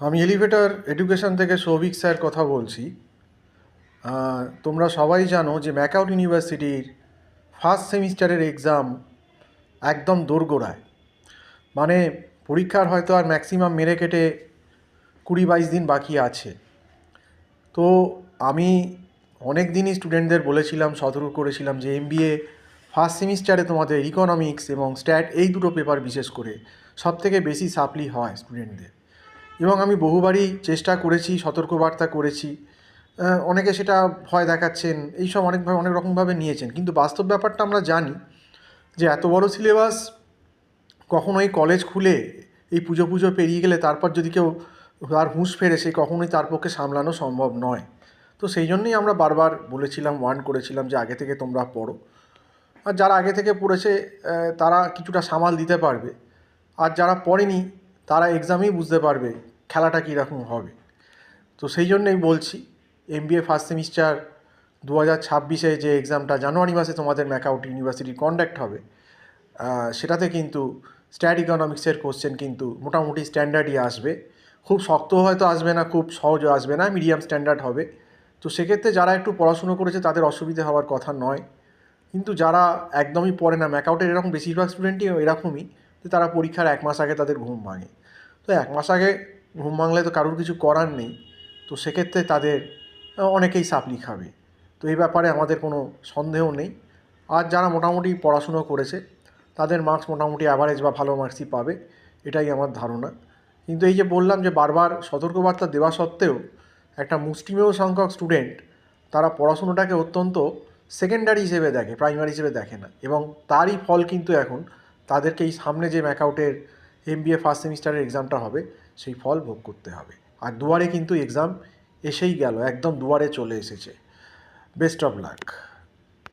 আমি elevator education থেকে Souvik sir কথা বলছি। তোমরা সবাই জানো যে ম্যাকআউট ইউনিভার্সিটির ফার্স্ট সেমিস্টারের এক্সাম একদম দোরগোড়ায়। মানে পরীক্ষার হয়তো আর ম্যাক্সিমাম মেরে কেটে 20-22 দিন বাকি আছে। তো আমি অনেক দিনই স্টুডেন্টদের বলেছিলাম, সতর্ক করেছিলাম যে এমবিএ ফার্স্ট সেমিস্টারে তোমাদের ইকোনমিক্স এবং স্ট্যাট এই দুটো পেপার বিশেষ করে সবথেকে বেশি সাপ্লি হয় স্টুডেন্টদের। এবং আমি বহুবারই চেষ্টা করেছি, সতর্কবার্তা করেছি, অনেকে সেটা ভয় দেখাচ্ছেন, এইসব অনেকভাবে অনেক রকমভাবে নিয়েছেন। কিন্তু বাস্তব ব্যাপারটা আমরা জানি যে এত বড় সিলেবাস কখনোই কলেজ খুলে এই পুজো পেরিয়ে গেলে তারপর যদি কেউ তার হুঁশ ফেরে, সে কখনোই তার পক্ষে সামলানো সম্ভব নয়। তো সেই জন্যই আমরা বারবার বলেছিলাম, ওয়ার্ন করেছিলাম যে আগে থেকে তোমরা পড়ো। আর যারা আগে থেকে পড়েছে তারা কিছুটা সামাল দিতে পারবে, আর যারা পড়েনি তারা এক্সামেই বুঝতে পারবে খেলাটা কীরকম হবে। তো সেই জন্যই বলছি, এমবিএ ফার্স্ট সেমিস্টার 2026-এ যে এক্সামটা জানুয়ারি মাসে তোমাদের ম্যাকআউট ইউনিভার্সিটি কন্ডাক্ট হবে, সেটাতে কিন্তু স্ট্যাট ইকোনমিক্সের কোশ্চেন কিন্তু মোটামুটি স্ট্যান্ডার্ডই আসবে। খুব শক্ত হয়তো আসবে না, খুব সহজও আসবে না, মিডিয়াম স্ট্যান্ডার্ড হবে। তো সেক্ষেত্রে যারা একটু পড়াশুনো করেছে তাদের অসুবিধে হওয়ার কথা নয়। কিন্তু যারা একদমই পড়ে না, ম্যাকআউটের এরকম বেশিরভাগ স্টুডেন্টই এরকমই, যে তারা পরীক্ষার 1 মাস আগে তাদের ঘুম ভাঙে। তো 1 মাস আগে ঘুম ভাঙলে তো কারোর কিছু করার নেই। তো সেক্ষেত্রে তাদের অনেকেই সাপ্লি খাবে। তো এই ব্যাপারে আমাদের কোনো সন্দেহ নেই। আর যারা মোটামুটি পড়াশুনো করেছে তাদের মার্কস মোটামুটি অ্যাভারেজ বা ভালো মার্কসই পাবে, এটাই আমার ধারণা। কিন্তু এই যে বললাম যে বারবার সতর্কবার্তা দেওয়া সত্ত্বেও একটা মুষ্টিমেয় সংখ্যক স্টুডেন্ট তারা পড়াশুনোটাকে অত্যন্ত সেকেন্ডারি হিসেবে দেখে, প্রাইমারি হিসেবে দেখে না। এবং তারই ফল কিন্তু এখন তাদেরকে এই সামনে যে ম্যাকআউটের এমবিএ ফার্স্ট সেমিস্টারের এক্সামটা হবে সেই ফল ভোগ করতে হবে। আর দুয়ারে কিন্তু এক্সাম এসেই গেল, একদম দুয়ারে চলে এসেছে। Best of luck.